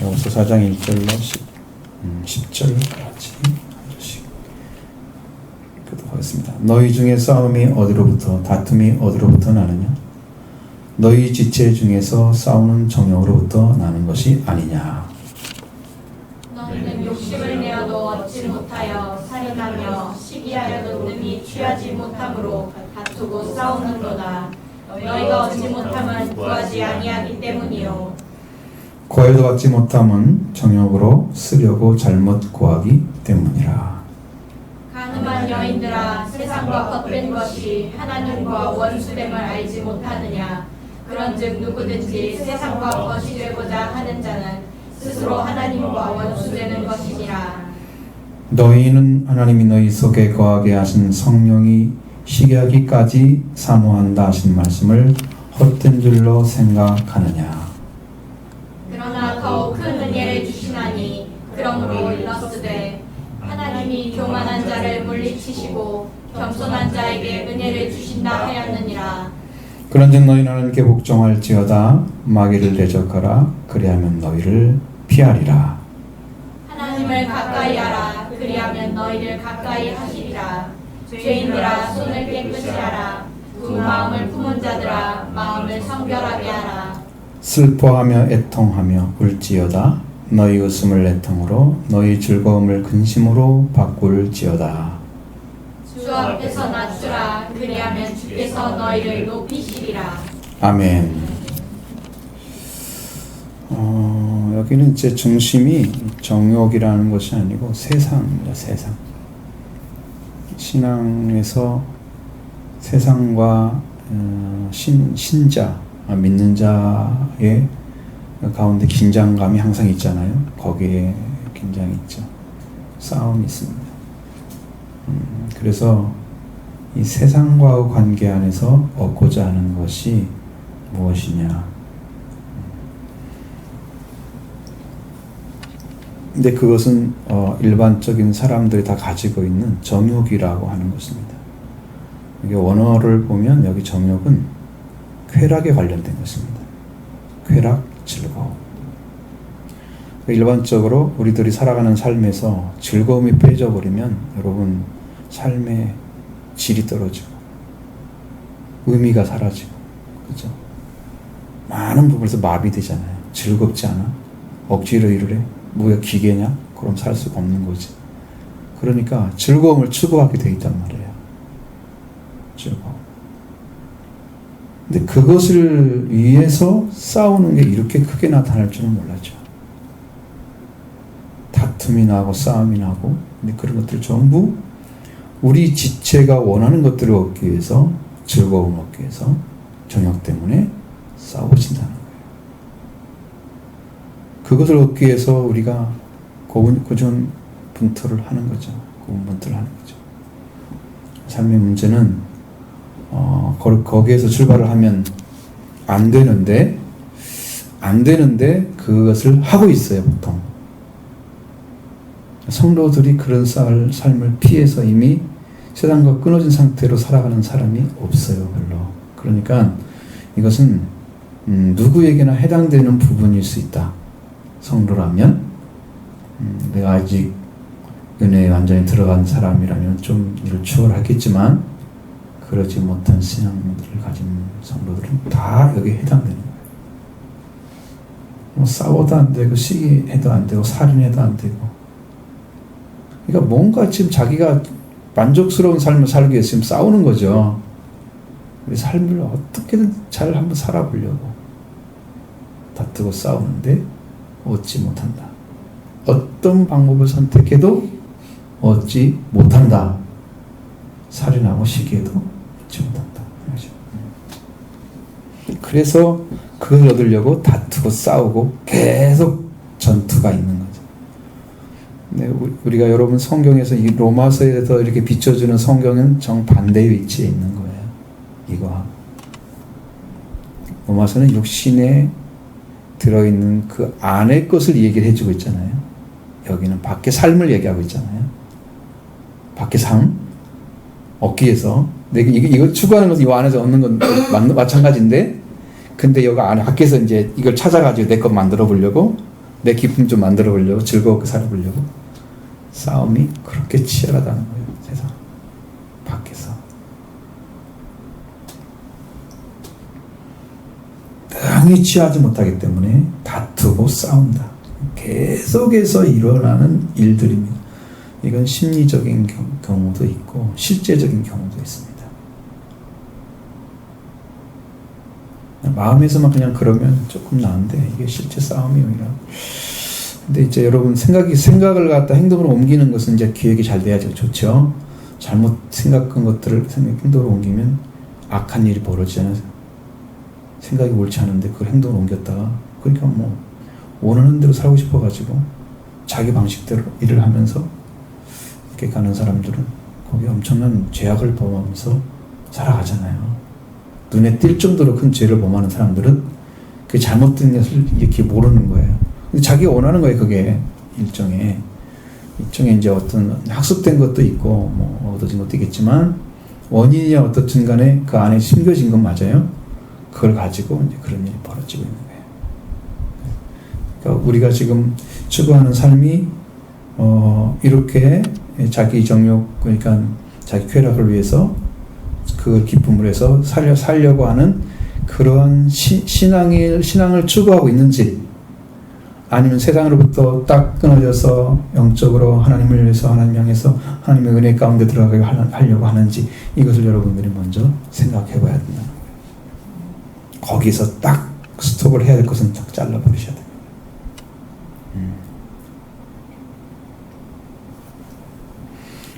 에베소 4장 1절로 10절까지 읽도록 하겠습니다. 너희 중에 싸움이 어디로부터 다툼이 어디로부터 나느냐? 너희 지체 중에서 싸우는 정욕으로부터 나는 것이 아니냐? 너희는 욕심을 내어도 얻지 못하여 살인하며 시기하여도 능히 취하지 못함으로 다투고 싸우는도다. 너희가 얻지 못함은 구하지 아니하기 때문이요. 구하여도 받지 못함은 정욕으로 쓰려고 잘못 구하기 때문이라. 가늠한 여인들아, 세상과 겉된 것이 하나님과 원수됨을 알지 못하느냐? 그런즉 누구든지 세상과 것이 되고자 하는 자는 스스로 하나님과 원수되는 것이니라. 너희는 하나님이 너희 속에 거하게 하신 성령이 시기하기까지 사모한다 하신 말씀을 헛된 줄로 생각하느냐? 그러나 더욱 큰 은혜를 주시나니 그러므로 일렀으되 하나님이 교만한 자를 물리치시고 겸손한 자에게 은혜를 주신다 하였느니라. 그런즉 너희는 하나님께 복종할지어다. 마귀를 대적하라. 그리하면 너희를 피하리라. 하나님을 가까이 하라. 그리하면 너희를 가까이 하시리라. 죄인들아, 손을 깨끗이 하라. 두 마음을 품은 자들아, 마음을 성결하게 하라. 슬퍼하며 애통하며 울지어다. 너희 웃음을 애통으로 너희 즐거움을 근심으로 바꿀지어다. 주 앞에서 낮추라. 그리하면 주께서 너희를 높이시리라. 아멘. 여기는 이제 중심이 정욕이라는 것이 아니고 세상입니다. 세상. 신앙에서 세상과 신자, 믿는 자의 가운데 긴장감이 항상 있잖아요. 거기에 긴장이 있죠. 싸움이 있습니다. 그래서 이 세상과의 관계 안에서 얻고자 하는 것이 무엇이냐? 근데 그것은 일반적인 사람들이 다 가지고 있는 정욕이라고 하는 것입니다. 이게 원어를 보면 여기 정욕은 쾌락에 관련된 것입니다. 쾌락, 즐거움. 일반적으로 우리들이 살아가는 삶에서 즐거움이 빼져버리면 여러분 삶의 질이 떨어지고 의미가 사라지고, 그렇죠? 많은 부분에서 마비되잖아요. 즐겁지 않아? 억지로 일을 해? 뭐야, 기계냐? 그럼 살 수가 없는 거지. 그러니까 즐거움을 추구하게 돼 있단 말이에요. 즐거움. 근데 그것을 위해서 싸우는 게 이렇게 크게 나타날 줄은 몰랐죠. 다툼이 나고 싸움이 나고, 근데 그런 것들 전부 우리 지체가 원하는 것들을 얻기 위해서, 즐거움을 얻기 위해서 정욕 때문에 싸워진다는 거예요. 그것을 얻기 위해서 우리가 고군분투를 하는 거죠. 고군분투를 하는 거죠. 삶의 문제는 거기에서 출발을 하면 안 되는데 그것을 하고 있어요, 보통. 성도들이 그런 삶을 피해서 이미 세상과 끊어진 상태로 살아가는 사람이 없어요, 별로. 그러니까 이것은 누구에게나 해당되는 부분일 수 있다. 성도라면, 내가 아직 은혜에 완전히 들어간 사람이라면 좀 이를 추월하겠지만, 그러지 못한 신앙들을 가진 성도들은 다 여기에 해당되는 거예요. 뭐 싸워도 안 되고, 시기해도 안 되고, 살인해도 안 되고. 그러니까 뭔가 지금 자기가 만족스러운 삶을 살기 위해서 지금 싸우는 거죠. 우리 삶을 어떻게든 잘 한번 살아보려고 다투고 싸우는데 얻지 못한다. 어떤 방법을 선택해도 얻지 못한다. 살인하고 시기해도 얻지 못한다. 그래서 그걸 얻으려고 다투고 싸우고 계속 전투가 있는 거죠. 네, 우리가 여러분 성경에서 이 로마서에서 이렇게 비춰주는 성경은 정반대의 위치에 있는 거예요. 이거 로마서는 육신에 들어있는 그 안의 것을 얘기를 해주고 있잖아요. 여기는 밖의 삶을 얘기하고 있잖아요. 밖의 삶 얻기 위해서 이걸 추구하는 것은 이 안에서 얻는 건 마찬가지인데, 근데 여기 안에 밖에서 이제 이걸 찾아가지고 내 것 만들어 보려고 내 기쁨 좀 만들어 보려고, 즐겁게 살아보려고. 싸움이 그렇게 치열하다는 거예요. 세상 밖에서 땅이 취하지 못하기 때문에 다투고 싸운다. 계속해서 일어나는 일들입니다. 이건 심리적인 경우도 있고 실제적인 경우도 있습니다. 마음에서만 그냥 그러면 조금 나은데 이게 실제 싸움이 오히려. 근데 이제 여러분 생각을 갖다 행동으로 옮기는 것은 이제 기획이 잘 돼야죠. 좋죠. 잘못 생각한 것들을 행동으로 옮기면 악한 일이 벌어지잖아요. 생각이 옳지 않은데 그걸 행동으로 옮겼다가, 그러니까 뭐 원하는 대로 살고 싶어가지고 자기 방식대로 일을 하면서 이렇게 가는 사람들은 거기 엄청난 죄악을 범하면서 살아가잖아요. 눈에 띌 정도로 큰 죄를 범하는 사람들은 그 잘못된 것을 이렇게 모르는 거예요. 근데 자기가 원하는 거예요. 그게 일종의 이제 어떤 학습된 것도 있고 뭐 얻어진 것도 있겠지만, 원인이야 어떻든 간에 그 안에 심겨진 건 맞아요. 그걸 가지고 이제 그런 일이 벌어지고 있는 거예요. 그러니까 우리가 지금 추구하는 삶이 이렇게 자기 정욕, 그러니까 자기 쾌락을 위해서 그 기쁨을 해서 살려고 하는 그러한 신앙을 추구하고 있는지, 아니면 세상으로부터 딱 끊어져서 영적으로 하나님을 위해서, 하나님 향해서 하나님의 은혜 가운데 들어가게 하려고 하는지, 이것을 여러분들이 먼저 생각해 봐야 된다는 거예요. 거기서 딱 스톱을 해야 될 것은 딱 잘라버리셔야 됩니다.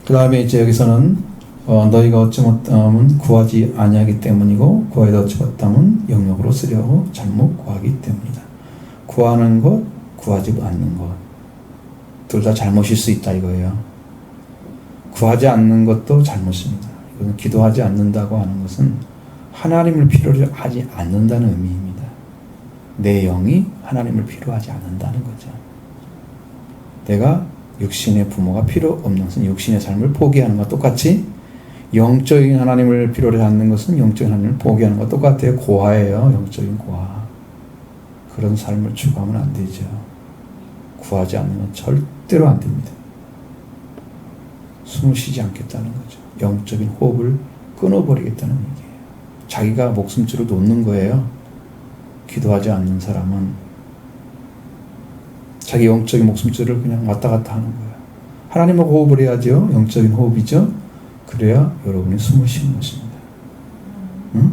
그 다음에 이제 여기서는 너희가 얻지 못함은 구하지 아니하기 때문이고, 구하여도 얻지 못함은 영역으로 쓰려고 잘못 구하기 때문이다. 구하는 것, 구하지 않는 것, 둘 다 잘못일 수 있다 이거예요. 구하지 않는 것도 잘못입니다. 이것은 기도하지 않는다고 하는 것은 하나님을 필요로 하지 않는다는 의미입니다. 내 영이 하나님을 필요하지 않는다는 거죠. 내가 육신의 부모가 필요 없는 것은 육신의 삶을 포기하는 것과 똑같이, 영적인 하나님을 필요로 하는 것은 영적인 하나님을 포기하는 것과 똑같아요. 고아예요. 영적인 고아. 그런 삶을 추구하면 안 되죠. 구하지 않는 건 절대로 안 됩니다. 숨을 쉬지 않겠다는 거죠. 영적인 호흡을 끊어버리겠다는 얘기예요. 자기가 목숨줄을 놓는 거예요. 기도하지 않는 사람은 자기 영적인 목숨줄을 그냥 왔다 갔다 하는 거예요. 하나님하고 호흡을 해야죠. 영적인 호흡이죠. 그래야 여러분이 숨을 쉬는 것입니다. 응?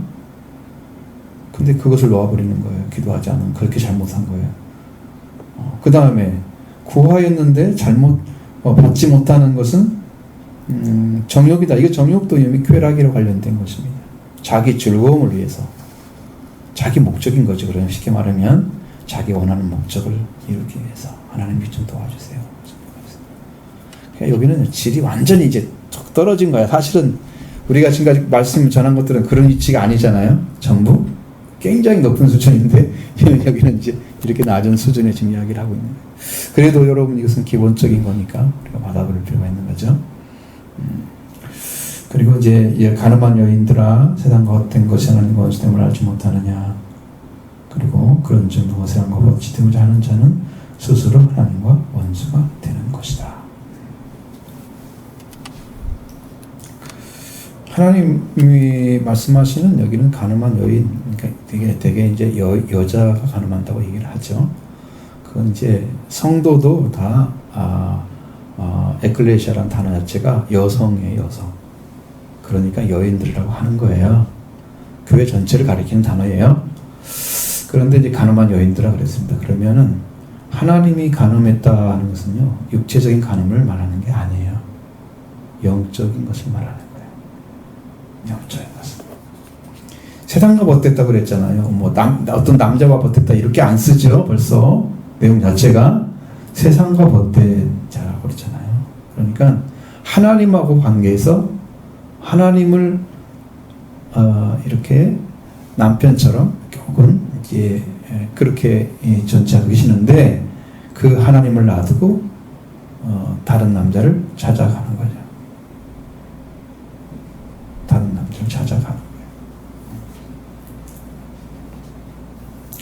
근데 그것을 놓아버리는 거예요. 기도하지 않은, 그렇게 잘못한 거예요. 그 다음에 구하였는데 잘못 받지 못하는 것은 정욕이다. 이거 정욕도 이미 쾌락이랑 관련된 것입니다. 자기 즐거움을 위해서, 자기 목적인 거죠. 그러면 쉽게 말하면 자기 원하는 목적을 이루기 위해서 하나님이 좀 도와주세요. 그러니까 여기는 질이 완전히 이제 툭 떨어진 거야. 사실은 우리가 지금까지 말씀 전한 것들은 그런 위치가 아니잖아요. 전부 굉장히 높은 수준인데 여기는 이제 이렇게 낮은 수준의 지금 이야기를 하고 있는 거예요. 그래도 여러분 이것은 기본적인 거니까 우리가 받아볼 필요가 있는 거죠. 그리고 이제 가늠한 여인들아, 세상과 헛된 것이 하나님과 원수됨을 알지 못하느냐. 그리고 그런 점 누가 세상과 범치되고자 하는 자는 스스로 하나님과 원수가 되는 것이다. 하나님이 말씀하시는 여기는 가늠한 여인, 그러니까 되게 이제 여자가 가늠한다고 얘기를 하죠. 그건 이제 성도도 다 에클레시아라는 단어 자체가 여성이에요, 여성. 그러니까 여인들이라고 하는 거예요. 교회 전체를 가리키는 단어예요. 그런데 이제 가늠한 여인들아 그랬습니다. 그러면은 하나님이 가늠했다 하는 것은요, 육체적인 가늠을 말하는 게 아니에요. 영적인 것을 말하는 거예요. 영적인 것을. 세상과 벗됐다 그랬잖아요. 뭐 어떤 남자와 벗됐다 이렇게 안 쓰죠. 벌써 내용 자체가 세상과 벗대자라고 그랬잖아요. 그러니까 하나님하고 관계에서 하나님을 이렇게 남편처럼 혹은 이제 그렇게 전체하고 계시는데, 그 하나님을 놔두고 다른 남자를 찾아가는 거죠. 다른 남자를 찾아가는 거예요.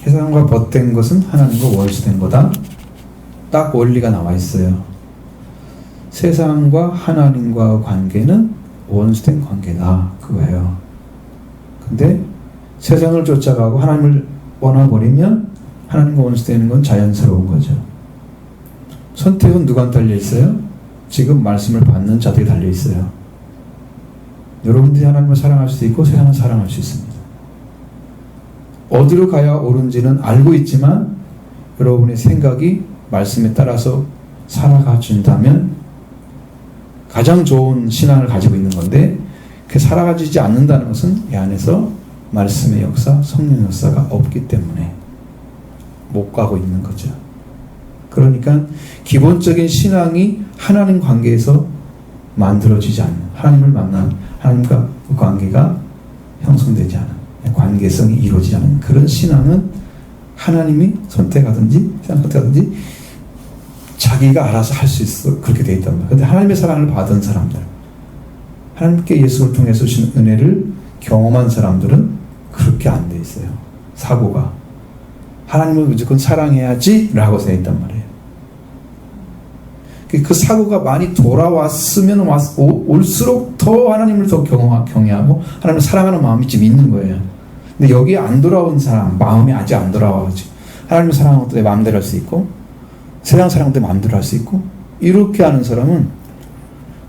세상과 벗된 것은 하나님과 원수된 거다. 딱 원리가 나와 있어요. 세상과 하나님과 관계는 원수된 관계다. 그거예요. 근데 세상을 쫓아가고 하나님을 떠나버리면 하나님과 원수되는 건 자연스러운 거죠. 선택은 누구한테 달려있어요? 지금 말씀을 받는 자들이 달려있어요. 여러분들이 하나님을 사랑할 수도 있고 세상을 사랑할 수 있습니다. 어디로 가야 옳은지는 알고 있지만 여러분의 생각이 말씀에 따라서 살아가 준다면 가장 좋은 신앙을 가지고 있는 건데, 그 살아가지지 않는다는 것은 이 안에서 말씀의 역사, 성령의 역사가 없기 때문에 못 가고 있는 거죠. 그러니까 기본적인 신앙이 하나님 관계에서 만들어지지 않는, 하나님을 만난 하나님과 그 관계가 형성되지 않은, 관계성이 이루어지지 않은 그런 신앙은 하나님이 선택하든지 선택하든지 자기가 알아서 할 수 있어, 그렇게 되어 있단 말이에요. 그런데 하나님의 사랑을 받은 사람들, 하나님께 예수를 통해서 주신 은혜를 경험한 사람들은 그렇게 안 돼 있어요. 사고가 하나님을 무조건 사랑해야지 라고 되어 있단 말이에요. 그 사고가 많이 돌아왔으면 올수록 더 하나님을 더 경외하고 하나님을 사랑하는 마음이 좀 있는 거예요. 근데 여기에 안 돌아온 사람, 마음이 아직 안 돌아와가지고 하나님을 사랑하는 것도 내 마음대로 할 수 있고 세상 사랑도 내 마음대로 할 수 있고 이렇게 하는 사람은,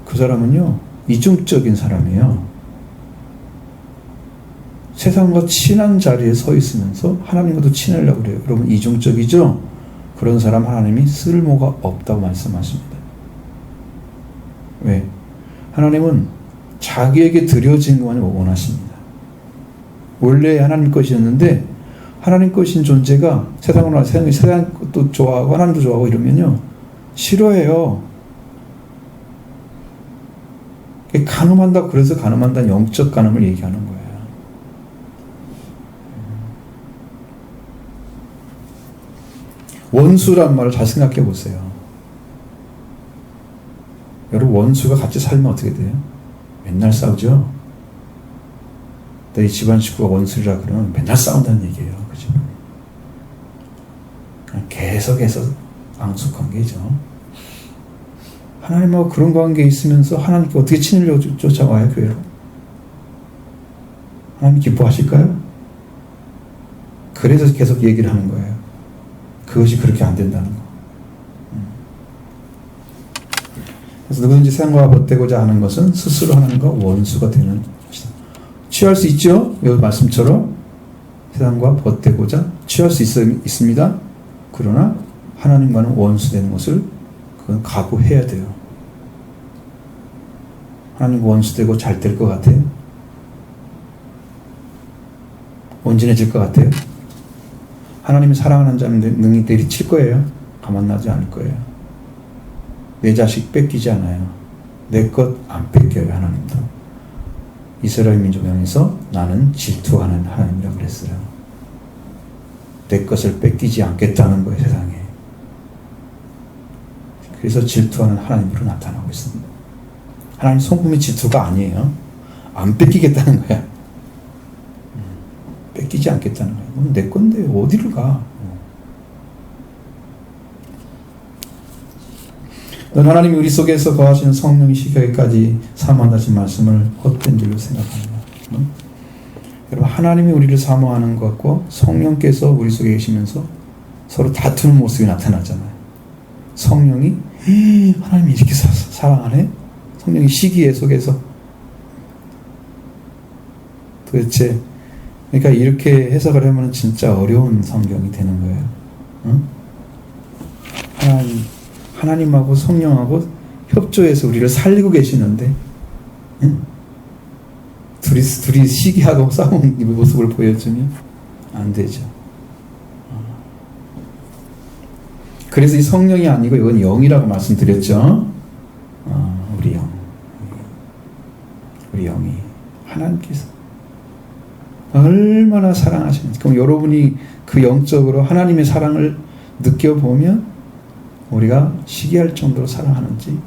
그 사람은요 이중적인 사람이에요. 세상과 친한 자리에 서 있으면서 하나님과도 친하려고 그래요. 여러분 이중적이죠? 그런 사람 하나님이 쓸모가 없다고 말씀하십니다. 왜? 하나님은 자기에게 드려진 것만 원하십니다. 원래 하나님 것이었는데 하나님 것인 존재가 세상 것도 좋아하고 하나님도 좋아하고 이러면요 싫어해요. 간음한다, 그래서 간음한다는 영적 간음을 얘기하는 거예요. 원수란 말을 잘 생각해 보세요. 여러분 원수가 같이 살면 어떻게 돼요? 맨날 싸우죠? 내 집안 식구가 원수라 그러면 맨날 싸운다는 얘기예요. 그죠? 계속해서 앙숙 관계죠. 하나님하고 그런 관계에 있으면서 하나님께 어떻게 친으려고 쫓아와요, 교회로? 하나님 기뻐하실까요? 그래서 계속 얘기를 하는 거예요. 그것이 그렇게 안 된다는 거. 그래서 누구든지 세상과 벗되고자 하는 것은 스스로 하나님과 원수가 되는 것이다. 취할 수 있죠? 여기 말씀처럼 세상과 벗되고자 취할 수 있습니다. 그러나 하나님과는 원수되는 것을 그건 각오해야 돼요. 하나님과 원수되고 잘 될 것 같아요? 온전해질 것 같아요? 하나님이 사랑하는 자는 능히 내리칠 거예요. 가만 놔지 않을 거예요. 내 자식 뺏기지 않아요. 내 것 안 뺏겨요. 하나님도. 이스라엘 민족 향해서 나는 질투하는 하나님이라고 그랬어요. 내 것을 뺏기지 않겠다는 거예요. 세상에. 그래서 질투하는 하나님으로 나타나고 있습니다. 하나님 성품이 질투가 아니에요. 안 뺏기겠다는 거야. 뺏기지 않겠다는 거야. 내 건데 어디를 가? 넌 하나님이 우리 속에서 거하시는 성령이 시켜기까지 사모한다신 말씀을 헛된 줄로 생각합니다. 여러분 하나님이 우리를 사모하는 것과 성령께서 우리 속에 계시면서 서로 다투는 모습이 나타나잖아요. 성령이 하나님이 이렇게 사랑하네? 성령이 시기에 속에서 도대체, 그러니까 이렇게 해석을 하면 진짜 어려운 성경이 되는 거예요. 응? 하나님하고 성령하고 협조해서 우리를 살리고 계시는데, 응? 둘이 시기하고 싸우는 모습을 보여주면 안 되죠. 그래서 이 성령이 아니고 이건 영이라고 말씀드렸죠. 우리 영이 하나님께서 얼마나 사랑하시는지, 그럼 여러분이 그 영적으로 하나님의 사랑을 느껴보면 우리가 시기할 정도로 사랑하는지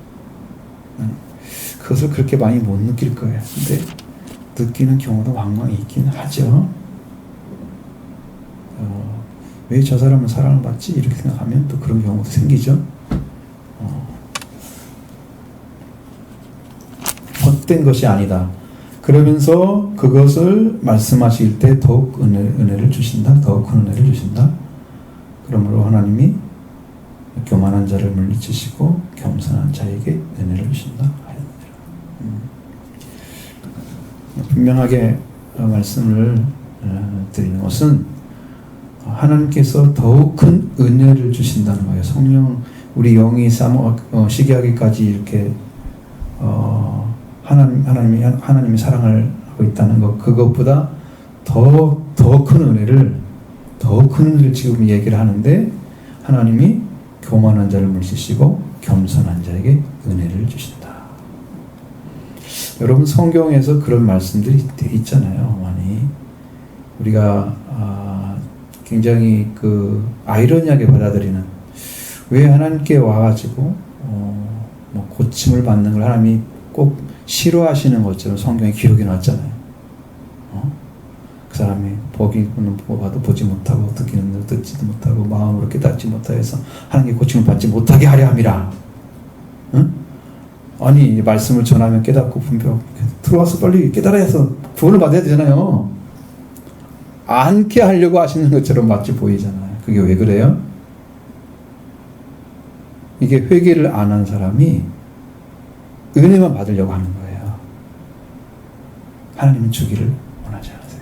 그것을 그렇게 많이 못 느낄 거예요. 근데 느끼는 경우도 왕왕 있긴 하죠. 왜 저 사람은 사랑을 받지? 이렇게 생각하면 또 그런 경우도 생기죠. 헛된 것이 아니다. 그러면서 그것을 말씀하실 때 더욱 은혜를 주신다. 더욱 큰 은혜를 주신다. 그러므로 하나님이 교만한 자를 물리치시고 겸손한 자에게 은혜를 주신다. 분명하게 말씀을 드리는 것은 하나님께서 더욱 큰 은혜를 주신다는 거예요. 성령 우리 영이 시기하기까지 이렇게 하나님이 사랑을 하고 있다는 것, 그것보다 더 큰 은혜를 지금 얘기를 하는데, 하나님이 교만한 자를 물리치시고 겸손한 자에게 은혜를 주신다. 여러분, 성경에서 그런 말씀들이 있잖아요. 많이 우리가 굉장히 아이러니하게 받아들이는, 왜 하나님께 와가지고 뭐 고침을 받는 걸 하나님이 꼭 싫어하시는 것처럼 성경에 기록이 났잖아요. 그 사람이 보기는 봐도 보지 못하고 듣기는 듣지도 못하고 마음으로 깨닫지 못하여서 하나님께 고침을 받지 못하게 하려 함이라. 응? 아니, 말씀을 전하면 깨닫고 분별 들어와서 빨리 깨달아야 해서 구원을 받아야 되잖아요. 않게 하려고 하시는 것처럼 마치 보이잖아요. 그게 왜 그래요? 이게 회개를 안 한 사람이 은혜만 받으려고 하는 거예요. 하나님은 주기를 원하지 않으세요.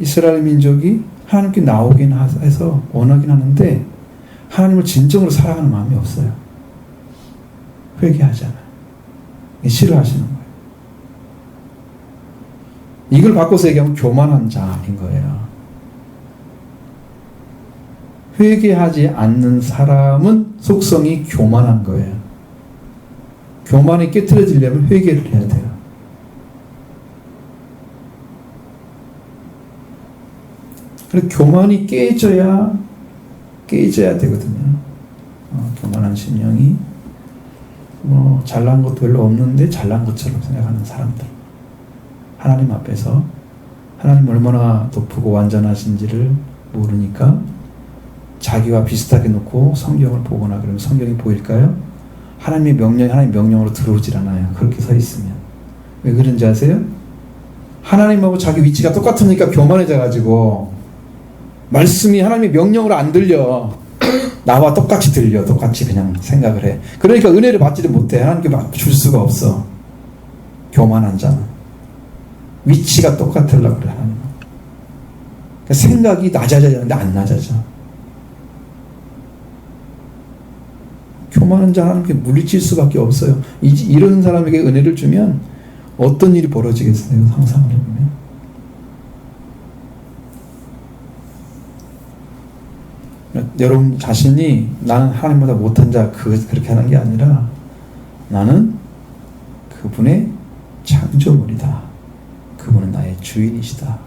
이스라엘 민족이 하나님께 나오긴 해서 원하긴 하는데 하나님을 진정으로 사랑하는 마음이 없어요. 회개하잖아요. 싫어하시는 거예요. 이걸 바꿔서 얘기하면 교만한 자인 거예요. 회개하지 않는 사람은 속성이 교만한 거예요. 교만이 깨트려지려면 회개를 해야 돼요. 그래서 교만이 깨져야 되거든요. 교만한 심령이 잘난 것도 별로 없는데 잘난 것처럼 생각하는 사람들, 하나님 앞에서 하나님 얼마나 높고 완전하신지를 모르니까 자기와 비슷하게 놓고 성경을 보거나 그러면 성경이 보일까요? 하나님의 명령으로 들어오질 않아요. 그렇게 서 있으면. 왜 그런지 아세요? 하나님하고 자기 위치가 똑같으니까 교만해져가지고 말씀이 하나님의 명령으로 안 들려. 나와 똑같이 들려. 똑같이 그냥 생각을 해. 그러니까 은혜를 받지도 못해. 하나님께 줄 수가 없어. 교만한 자는. 위치가 똑같으려고 그래, 하나님은. 그러니까 생각이 낮아져야 되는데 안 낮아져. 교만한 자 하나님께 물리칠 수밖에 없어요. 이런 사람에게 은혜를 주면 어떤 일이 벌어지겠어요? 상상을 해보면. 여러분 자신이 나는 하나님보다 못한 자 그렇게 하는 게 아니라 나는 그분의 창조물이다. 그분은 나의 주인이시다.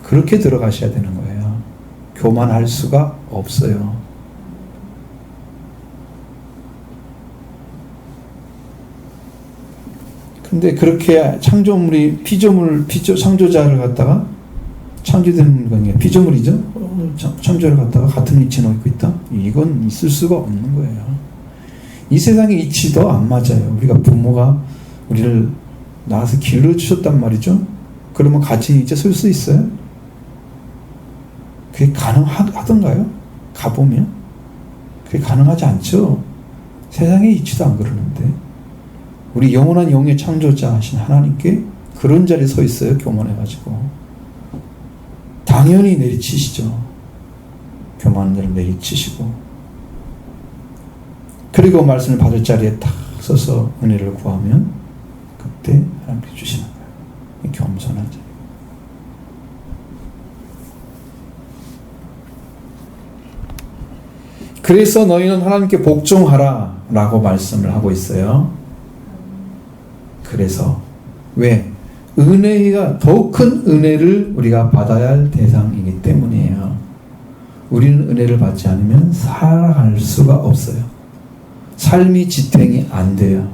그렇게 들어가셔야 되는 거예요. 교만할 수가 없어요. 근데 그렇게 창조물이 창조자를 갖다가 창조된 물건이에요. 피조물이죠. 창조를 갖다가 같은 위치에 놓고 있다. 이건 있을 수가 없는 거예요. 이 세상의 이치도 안 맞아요. 우리가 부모가 우리를 낳아서 길러주셨단 말이죠. 그러면 같이 이제 설 수 있어요? 그게 가능하던가요? 가보면 그게 가능하지 않죠. 세상의 이치도 안 그러는데 우리 영원한 영의 창조자 하신 하나님께 그런 자리에 서 있어요. 교만해가지고. 당연히 내리치시죠. 교만한 자를 내리치시고, 그리고 말씀을 받을 자리에 딱 서서 은혜를 구하면 그때 하나님께 주시는 거예요. 겸손한 자. 그래서 너희는 하나님께 복종하라 라고 말씀을 하고 있어요. 그래서 왜? 은혜가 더욱 큰 은혜를 우리가 받아야 할 대상이기 때문이에요. 우리는 은혜를 받지 않으면 살아갈 수가 없어요. 삶이 지탱이 안 돼요.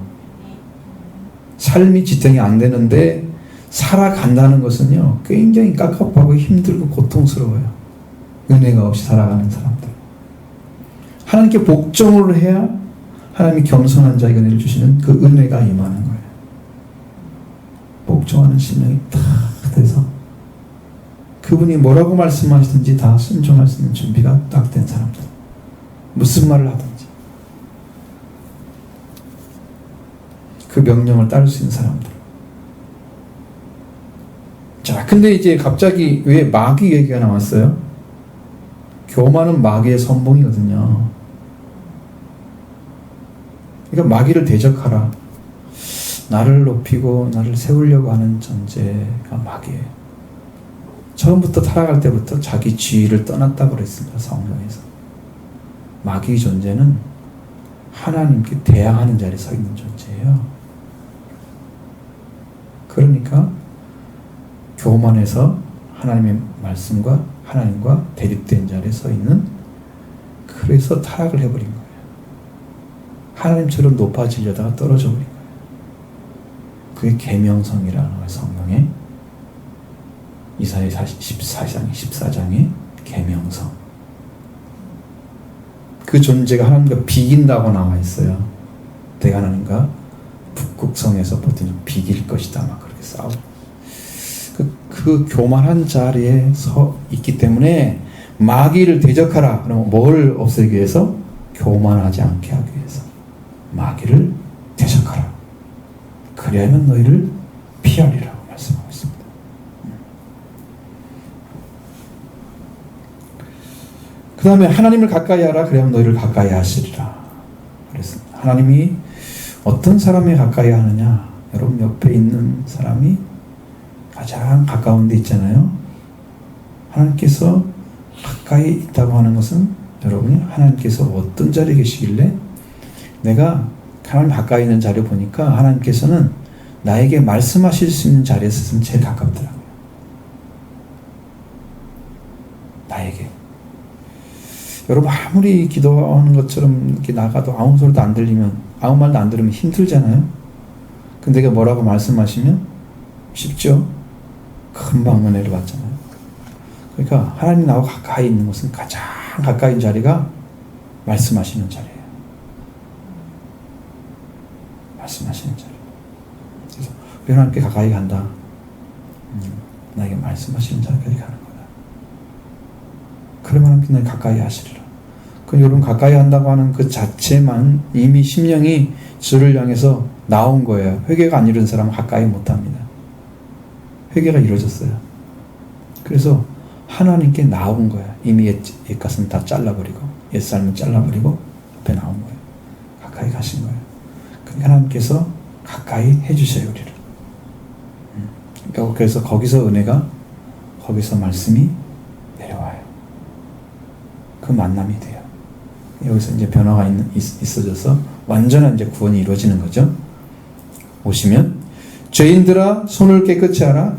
삶이 지탱이 안 되는데 살아간다는 것은요, 굉장히 깝깝하고 힘들고 고통스러워요. 은혜가 없이 살아가는 사람들. 하나님께 복종을 해야 하나님이 겸손한 자에게 은혜를 주시는 그 은혜가 임하는 거예요. 복종하는 심령이 딱 돼서 그분이 뭐라고 말씀하시든지 다 순종할 수 있는 준비가 딱 된 사람들. 무슨 말을 하든지 그 명령을 따를 수 있는 사람들. 자, 근데 이제 갑자기 왜 마귀 얘기가 나왔어요? 교만은 마귀의 선봉이거든요. 그러니까 마귀를 대적하라. 나를 높이고 나를 세우려고 하는 존재가 마귀예요. 처음부터 타락할 때부터 자기 지위를 떠났다고 그랬습니다. 성경에서. 마귀의 존재는 하나님께 대항하는 자리에 서 있는 존재예요. 그러니까 교만해서 하나님의 말씀과 하나님과 대립된 자리에 서 있는, 그래서 타락을 해버린 거예요. 하나님처럼 높아지려다가 떨어져 버린 거예요. 그게 계명성이라는 거예요. 성경에 이사야 14장의 계명성. 그 존재가 하나님과 비긴다고 나와 있어요. 내가 하나님과 북극성에서 보통 비길 것이다. 막 그렇게 싸우고. 그 교만한 자리에 서 있기 때문에 마귀를 대적하라. 그러면 뭘 없애기 위해서? 교만하지 않게 하기 위해서. 마귀를 대적하라. 그리하면 너희를 피하리라고 말씀하고 있습니다. 그 다음에 하나님을 가까이 하라. 그리하면 너희를 가까이 하시리라. 그랬습니다. 하나님이 어떤 사람에 가까이 하느냐? 여러분 옆에 있는 사람이 가장 가까운 데 있잖아요. 하나님께서 가까이 있다고 하는 것은 여러분이 하나님께서 어떤 자리에 계시길래, 내가 하나님 가까이 있는 자리를 보니까 하나님께서는 나에게 말씀하실 수 있는 자리에 있으면 제일 가깝더라고요. 나에게. 여러분 아무리 기도하는 것처럼 이렇게 나가도 아무 소리도 안 들리면, 아무 말도 안 들으면 힘들잖아요. 근데 내가 뭐라고 말씀하시면 쉽죠. 금방 은혜를 받잖아요. 그러니까 하나님 나와 가까이 있는 것은 가장 가까이 있는 자리가 말씀하시는 자리예요. 말씀하시는 자리. 그래서 우리 하나님께 가까이 간다. 나에게 말씀하시는 자리까지 가는 거다. 그러면 하나님께 나에게 가까이 하시리라. 그 여러분 가까이 한다고 하는 그 자체만 이미 심령이 주를 향해서 나온 거예요. 회개가 안 이룬 사람은 가까이 못합니다. 회개가 이루어졌어요. 그래서 하나님께 나온 거야. 이미 옛것은 다 잘라버리고, 옛삶은 잘라버리고 앞에 나온 거예요. 가까이 가신 거예요. 그러니까 하나님께서 가까이 해주셔요, 우리를. 그러니까 그래서 거기서 은혜가, 거기서 말씀이 내려와요. 그 만남이 돼요. 여기서 이제 변화가 있어져서 완전한 이제 구원이 이루어지는 거죠. 오시면 죄인들아 손을 깨끗이 하라.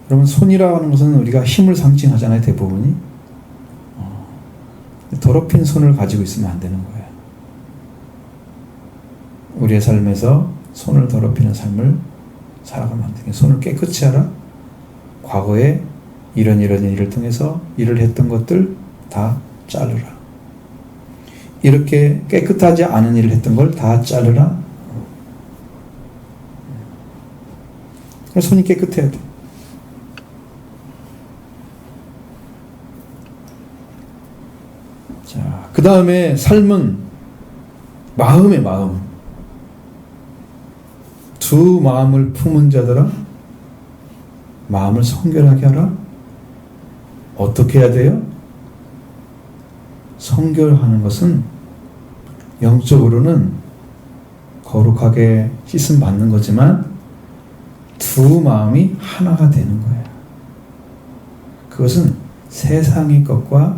여러분 손이라고 하는 것은 우리가 힘을 상징하잖아요. 대부분이. 더럽힌 손을 가지고 있으면 안 되는 거예요. 우리의 삶에서 손을 더럽히는 삶을 살아가면 안 되겠어요. 손을 깨끗이 하라. 과거에 이런 일을 통해서 일을 했던 것들 다 자르라. 이렇게 깨끗하지 않은 일을 했던 걸 다 자르라. 손이 깨끗해야 돼. 자, 그 다음에 삶은 마음의 마음. 두 마음을 품은 자들아 마음을 성결하게 하라. 어떻게 해야 돼요? 성결하는 것은 영적으로는 거룩하게 씻음 받는 거지만 두 마음이 하나가 되는 거예요. 그것은 세상의 것과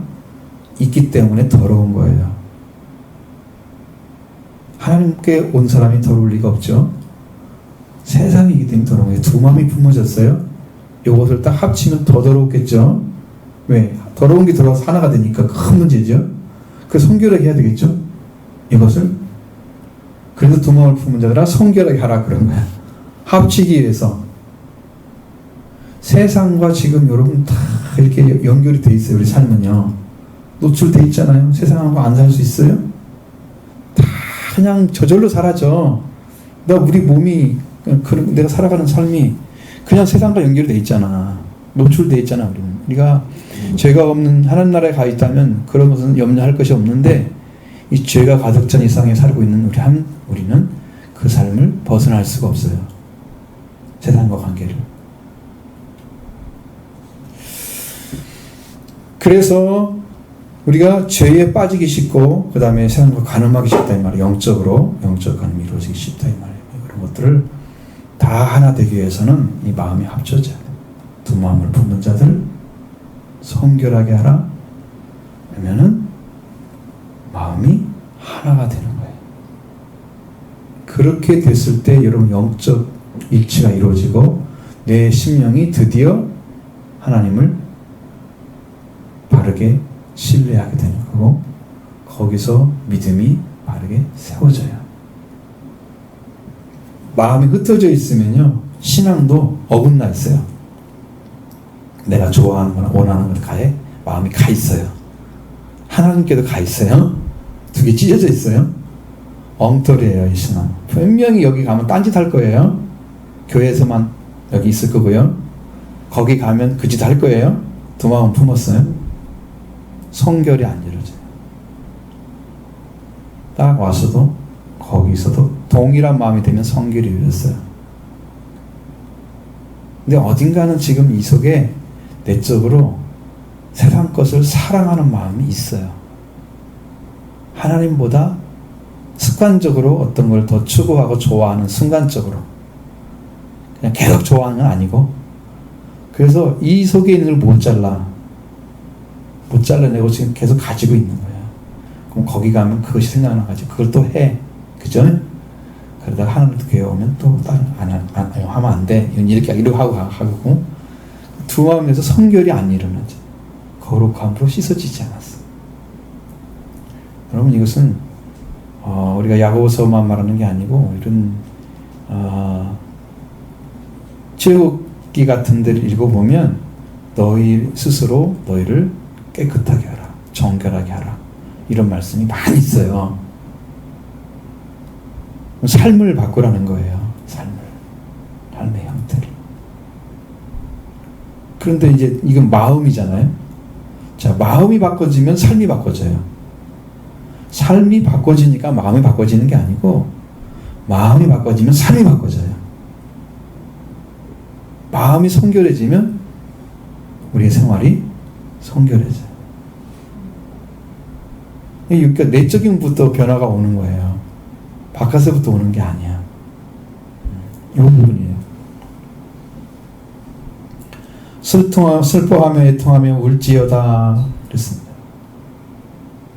있기 때문에 더러운 거예요. 하나님께 온 사람이 더러울 리가 없죠. 세상이기 때문에 더러운 거예요. 두 마음이 품어졌어요. 이것을 딱 합치면 더 더럽겠죠. 왜? 더러운 게 들어와서 하나가 되니까 큰 문제죠. 그 성결하게 해야 되겠죠. 이것을 그래서 두 마음을 품은 자들아 성결하게 하라 그런 거야. 합치기 위해서. 세상과 지금 여러분 다 이렇게 연결이 돼 있어요. 우리 삶은요. 노출돼 있잖아요. 세상하고 안 살 수 있어요? 다 그냥 저절로 사라져. 우리 몸이 내가 살아가는 삶이 그냥 세상과 연결이 돼 있잖아. 노출돼 있잖아. 우리가 죄가 없는 하나님 나라에 가 있다면 그런 것은 염려할 것이 없는데 이 죄가 가득 찬 이 세상에 살고 있는 우리는 그 삶을 벗어날 수가 없어요. 세상과 관계를. 그래서 우리가 죄에 빠지기 쉽고 그 다음에 세상과 가늠하기 쉽다 이 말이에요. 영적 가늠이 이루어지기 쉽다 이 말이에요. 그런 것들을 다 하나 되기 위해서는 이 마음이 합쳐져야 돼요. 두 마음을 품는 자들 성결하게 하라. 그러면은 마음이 하나가 되는 거예요. 그렇게 됐을 때 여러분 영적 일치가 이루어지고 내 심령이 드디어 하나님을 바르게 신뢰하게 되는 거고 거기서 믿음이 바르게 세워져요. 마음이 흩어져 있으면요 신앙도 어긋나 있어요. 내가 좋아하는 거나 원하는 것에 마음이 가 있어요. 하나님께도 가 있어요. 두 개 찢어져 있어요. 엉터리예요 이 신앙. 분명히 여기 가면 딴짓 할 거예요. 교회에서만 여기 있을 거고요. 거기 가면 그 짓 할 거예요. 두 마음 품었어요. 성결이 안 이루어져요. 딱 와서도 거기서도 동일한 마음이 되면 성결이 이루어졌어요. 근데 어딘가는 지금 이 속에 내적으로 세상 것을 사랑하는 마음이 있어요. 하나님보다 습관적으로 어떤 걸 더 추구하고 좋아하는 순간적으로 그냥 계속 좋아하는 건 아니고 그래서 이 속에 있는 걸 못 잘라내고 지금 계속 가지고 있는 거예요. 그럼 거기 가면 그것이 생각나가지고 그걸 또 해. 그죠? 그러다가 하나님 교회 오면 또 다른 하면 안 돼. 이렇게 하고 두 마음에서 성결이 안 일어나죠. 거룩함으로 씻어지지 않았어. 여러분 이것은 우리가 야고보서만 말하는 게 아니고 이런 출애굽기 같은 데를 읽어보면 너희 스스로 너희를 깨끗하게 하라. 정결하게 하라. 이런 말씀이 많이 있어요. 삶을 바꾸라는 거예요. 삶의 형태를. 그런데 이제 이건 마음이잖아요. 자, 마음이 바꿔지면 삶이 바꿔져요. 삶이 바꿔지니까 마음이 바꿔지는 게 아니고 마음이 바꿔지면 삶이 바꿔져요. 마음이 성결해지면 우리의 생활이 성결해져요. 그러니까 내적인 부터 변화가 오는 거예요. 바깥에서부터 오는 게 아니야. 이 부분이에요. 슬퍼하며 애통하며 울지어다 그랬습니다.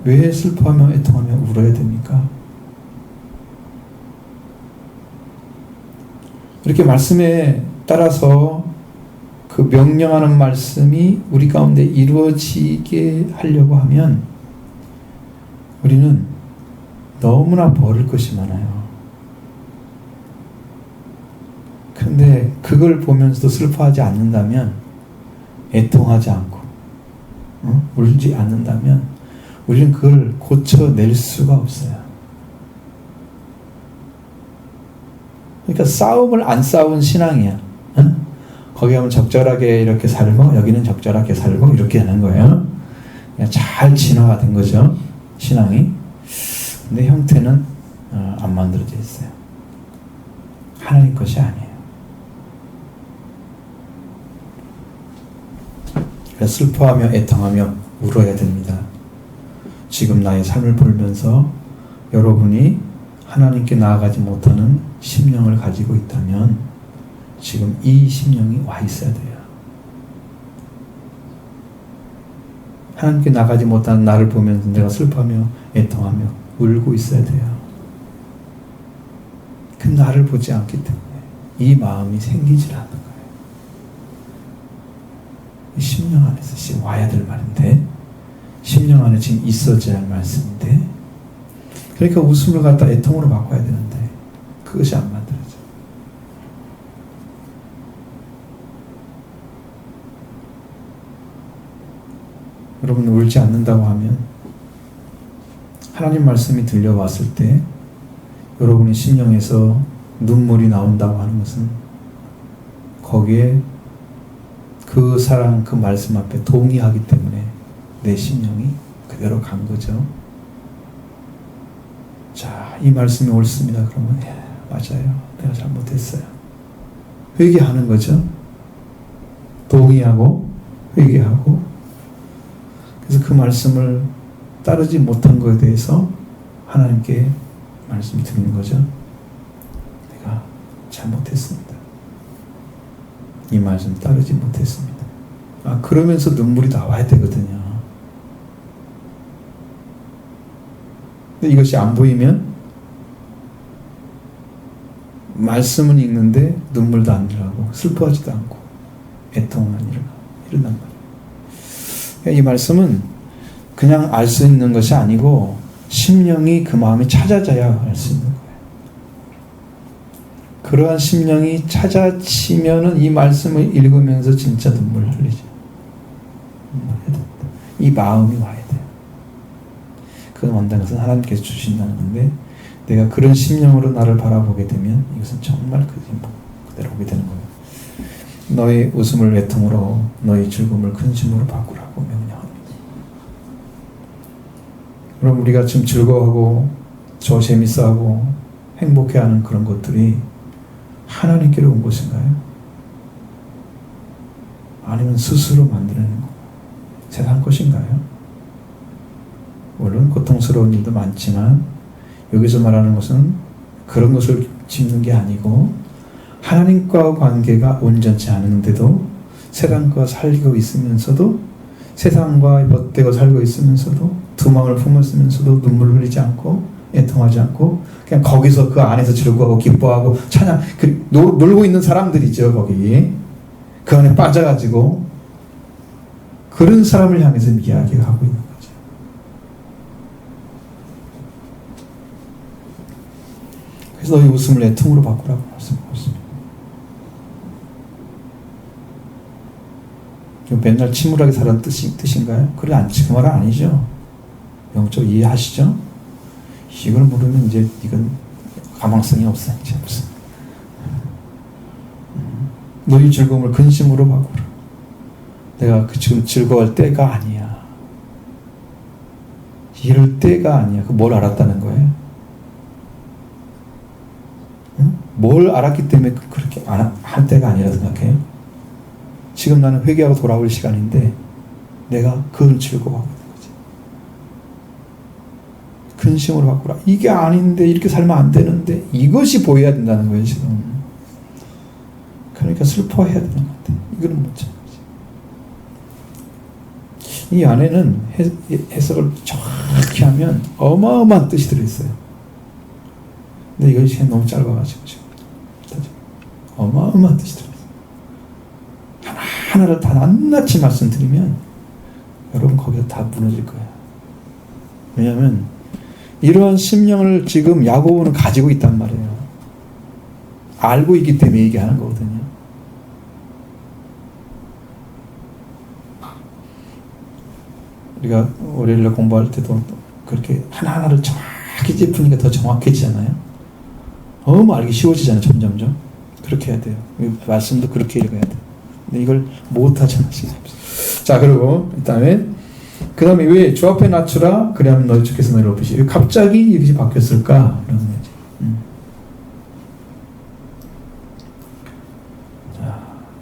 왜 슬퍼하며 애통하며 울어야 됩니까? 이렇게 말씀에 따라서 그 명령하는 말씀이 우리 가운데 이루어지게 하려고 하면 우리는 너무나 버릴 것이 많아요. 근데 그걸 보면서도 슬퍼하지 않는다면, 애통하지 않고 울지 않는다면 우리는 그걸 고쳐낼 수가 없어요. 그러니까 싸움을 안 싸운 신앙이야. 거기 가면 적절하게 이렇게 살고 여기는 적절하게 살고 이렇게 하는 거예요. 그냥 잘 진화가 된 거죠, 신앙이. 근데 형태는 안 만들어져 있어요. 하나님 것이 아니에요. 그래서 슬퍼하며 애통하며 울어야 됩니다. 지금 나의 삶을 보면서 여러분이 하나님께 나아가지 못하는 심령을 가지고 있다면 지금 이 심령이 와 있어야 돼요. 하나님께 나가지 못하는 나를 보면서 내가 슬퍼하며 애통하며 울고 있어야 돼요. 그 나를 보지 않기 때문에 이 마음이 생기질 않는 거예요. 이 심령 안에서 지금 와야 될 말인데, 심령 안에 지금 있어져야 할 말씀인데 그러니까 웃음을 갖다 애통으로 바꿔야 되는데 그것이 안 만들어져. 여러분 울지 않는다고 하면 하나님 말씀이 들려왔을 때 여러분의 심령에서 눈물이 나온다고 하는 것은 거기에 그 사랑, 그 말씀 앞에 동의하기 때문에 내 심령이 그대로 간 거죠. 자, 이 말씀이 옳습니다. 그러면 맞아요. 내가 잘못했어요. 회개하는 거죠. 동의하고 회개하고 그래서 그 말씀을 따르지 못한 것에 대해서 하나님께 말씀 드리는 거죠. 내가 잘못했습니다. 이 말씀 따르지 못했습니다. 그러면서 눈물이 나와야 되거든요. 근데 이것이 안 보이면 말씀은 읽는데 눈물도 안 나고 슬퍼하지도 않고 애통은 안 일어난 말이에요. 이 말씀은 그냥 알 수 있는 것이 아니고 심령이 그 마음이 찾아져야 알 수 있는 거예요. 그러한 심령이 찾아지면은 이 말씀을 읽으면서 진짜 눈물을 흘리죠. 이 마음이 와야 돼요. 그건 온다는 것은 하나님께서 주신다는 건데 내가 그런 심령으로 나를 바라보게 되면 이것은 정말 그대로 오게 되는 거예요. 너의 웃음을 애통으로 너의 즐거움을 근심으로 바꾸라고 명령합니다. 그럼 우리가 지금 즐거워하고 저 재밌어하고 행복해하는 그런 것들이 하나님께로 온 것인가요? 아니면 스스로 만들어낸 거 세상 것인가요? 물론 고통스러운 일도 많지만 여기서 말하는 것은 그런 것을 짚는 게 아니고 하나님과 관계가 온전치 않은데도 세상과 살고 있으면서도 세상과 벗대고 살고 있으면서도 두 마음을 품었으면서도 눈물을 흘리지 않고 애통하지 않고 그냥 거기서 그 안에서 즐거워하고 기뻐하고 찬양 놀고 있는 사람들이죠. 거기 그 안에 빠져가지고 그런 사람을 향해서 이야기하고 있는 거죠. 그래서 너희 웃음을 애통으로 바꾸라고 말씀하고 있습니다. 맨날 침울하게 살아는 뜻인가요? 그래 그 말은 아니죠. 영적으로 이해하시죠? 이걸 모르면 이제 이건 가망성이 없어. 이제 무슨 너희 즐거움을 근심으로 바꾸라. 내가 지금 즐거워할 때가 아니야. 이럴 때가 아니야. 뭘 알았다는 거예요? 응? 뭘 알았기 때문에 그렇게 할 때가 아니라 생각해요? 지금 나는 회개하고 돌아올 시간인데 내가 그걸 즐거워하고 있는 거지. 근심으로 바꾸라. 이게 아닌데 이렇게 살면 안 되는데 이것이 보여야 된다는 거예요 지금. 그러니까 슬퍼해야 되는 것 같아요. 이거는 못 참지. 이 안에는 해석을 정확히 하면 어마어마한 뜻이 들어있어요. 근데 이것이 시간이 너무 짧아가지고 지금 어마어마한 뜻이 들어있어요. 하나를 다 낱낱이 말씀드리면 여러분 거기서 다 무너질 거예요. 왜냐하면 이러한 심령을 지금 야고보는 가지고 있단 말이에요. 알고 있기 때문에 얘기하는 거거든요. 우리가 월요일날 공부할 때도 그렇게 하나하나를 정확히 짚으니까 더 정확해지잖아요. 너무 알기 쉬워지잖아요. 점점점. 그렇게 해야 돼요. 말씀도 그렇게 읽어야 돼요. 근데 이걸 못하잖아. 자, 그리고 그 다음에 왜 주 앞에 낮추라 그래야면 너희 주께서 너희를 높이시. 왜 갑자기 이것이 바뀌었을까? 이런 거지. 자,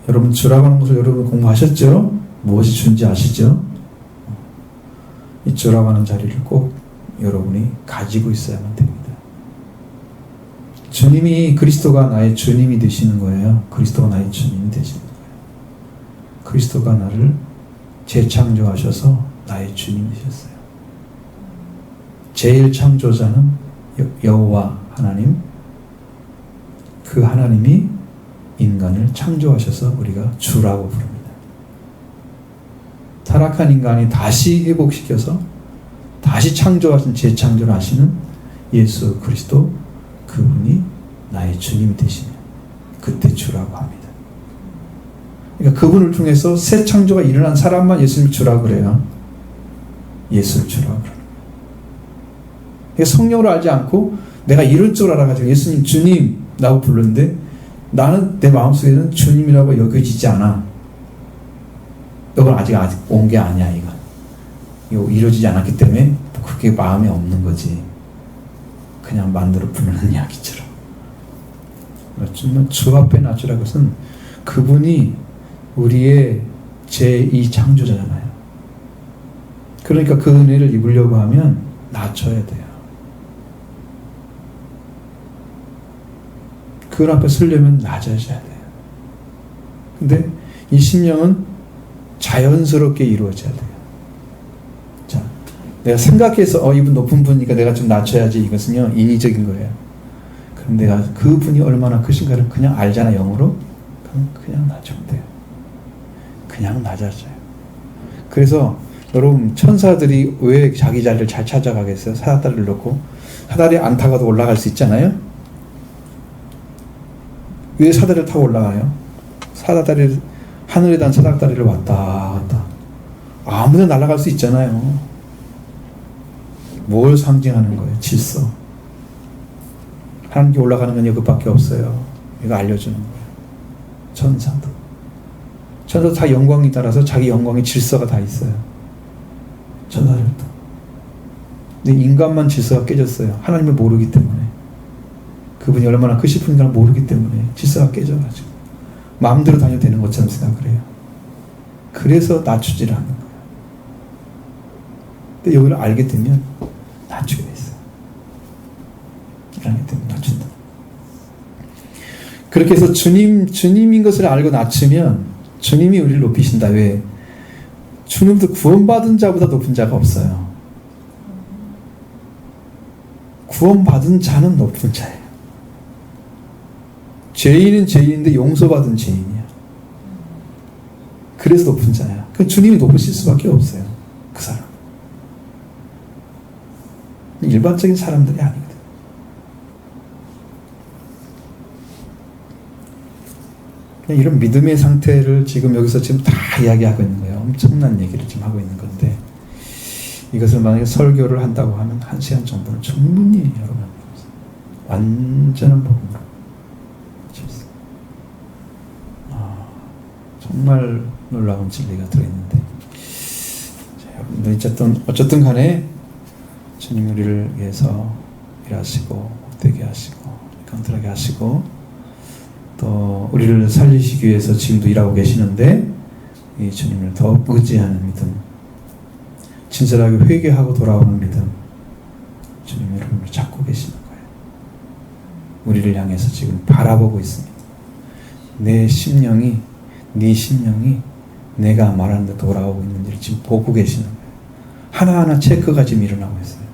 여러분 주라고 하는 것을 여러분 공부하셨죠? 무엇이 주인지 아시죠? 이 주라고 하는 자리를 꼭 여러분이 가지고 있어야만 됩니다. 주님이 그리스도가 나의 주님이 되시는 거예요. 그리스도가 나의 주님이 되시는 거예요. 그리스도가 나를 재창조하셔서 나의 주님이 되셨어요. 제일 창조자는 여호와 하나님, 그 하나님이 인간을 창조하셔서 우리가 주라고 부릅니다. 타락한 인간이 다시 회복시켜서 다시 창조하신 재창조를 하시는 예수 그리스도 그분이 나의 주님이 되시면 그때 주라고 합니다. 그러니까 그분을 통해서 새 창조가 일어난 사람만 예수님 주라고 그래요. 예수를 주라고 그래요. 그러니까 성령으로 알지 않고 내가 이런 줄 알아가지고 예수님 주님 라고 부르는데 나는 내 마음속에는 주님이라고 여겨지지 않아. 이건 아직 온 게 아니야. 이거 이루어지지 않았기 때문에 그게 마음에 없는 거지. 그냥 만들어 부르는 이야기처럼. 주 앞에 놔주라는 것은 그분이 우리의 제2 창조자잖아요. 그러니까 그 은혜를 입으려고 하면 낮춰야 돼요. 그 앞에 서려면 낮아져야 돼요. 근데 이 심령은 자연스럽게 이루어져야 돼요. 자, 내가 생각해서 이분 높은 분이니까 내가 좀 낮춰야지. 이것은요 인위적인 거예요. 그럼 내가 그 분이 얼마나 크신가를 그냥 알잖아, 영으로. 그냥 낮추면 돼요. 그냥 낮아져요. 그래서 여러분, 천사들이 왜 자기 자리를 잘 찾아가겠어요? 사다리를 놓고. 사다리 안 타고도 올라갈 수 있잖아요. 왜 사다리를 타고 올라가요? 사다리를, 하늘에 단 사다리를 왔다 갔다 아무나 날아갈 수 있잖아요. 뭘 상징하는 거예요? 질서. 하나님께 올라가는 건 이것밖에 없어요. 이거 알려주는 거예요. 천사도 다 영광이 따라서 자기 영광의 질서가 다 있어요. 천사들도. 근데 인간만 질서가 깨졌어요. 하나님을 모르기 때문에. 그분이 얼마나 크시픈가를 모르기 때문에 질서가 깨져가지고 마음대로 다녀도 되는 것처럼 생각을 해요. 그래서 낮추질 않는 거예요. 근데 여기를 알게 되면 낮추게 됐어요. 알게 되면 낮춘다. 그렇게 해서 주님인 것을 알고 낮추면 주님이 우리를 높이신다. 왜? 주님도 구원받은 자보다 높은 자가 없어요. 구원받은 자는 높은 자예요. 죄인은 죄인인데 용서받은 죄인이야. 그래서 높은 자야. 그 주님이 높으실 수밖에 없어요. 그 사람. 일반적인 사람들이 아니거든. 그냥 이런 믿음의 상태를 지금 여기서 지금 다 이야기하고 있는 거예요. 엄청난 얘기를 지금 하고 있는 건데, 이것을 만약에 설교를 한다고 하면 1시간 정도는 충분히 여러분 완전한 복음으로 정말 놀라운 진리가 들어있는데, 여러분들 어쨌든 간에 주님 우리를 위해서 일하시고 복되게 하시고 강건하게 하시고 또 우리를 살리시기 위해서 지금도 일하고 계시는데, 이 주님을 더 의지하는 믿음, 진실하게 회개하고 돌아오는 믿음, 주님 여러분을 찾고 계시는 거예요. 우리를 향해서 지금 바라보고 있습니다. 내 심령이, 네 심령이 내가 말하는 데 돌아오고 있는지를 지금 보고 계시는 거예요. 하나하나 체크가 지금 일어나고 있어요.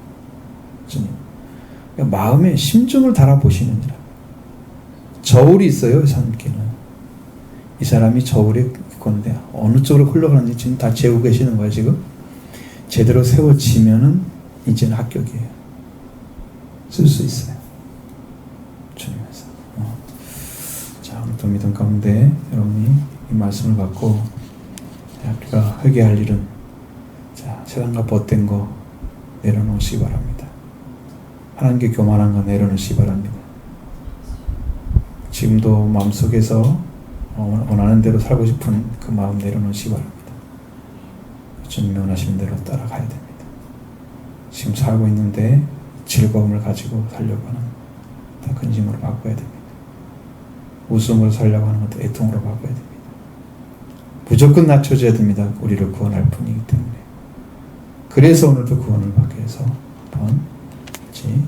주님. 그러니까 마음에 심정을 달아보시느니라. 저울이 있어요, 이 사람께는. 이 사람이 저울에 있건데 어느 쪽으로 흘러가는지 지금 다 재고 계시는 거예요, 지금. 제대로 세워지면은 이제는 합격이에요. 쓸 수 있어요. 주님에서. 자, 오늘도 믿음 가운데 여러분이 이 말씀을 받고, 우리가 회개할 일은, 자, 세상과 벗된 거 내려놓으시기 바랍니다. 하나님께 교만한 거 내려놓으시기 바랍니다. 지금도 마음속에서 원하는 대로 살고 싶은 그 마음 내려놓으시기 바랍니다. 주님이 원하시는 대로 따라가야 됩니다. 지금 살고 있는데 즐거움을 가지고 살려고 하는 다 근심으로 바꿔야 됩니다. 웃음으로 살려고 하는 것도 애통으로 바꿔야 됩니다. 무조건 낮춰져야 됩니다. 우리를 구원할 분이기 때문에. 그래서 오늘도 구원을 받기 위해서 한번 같이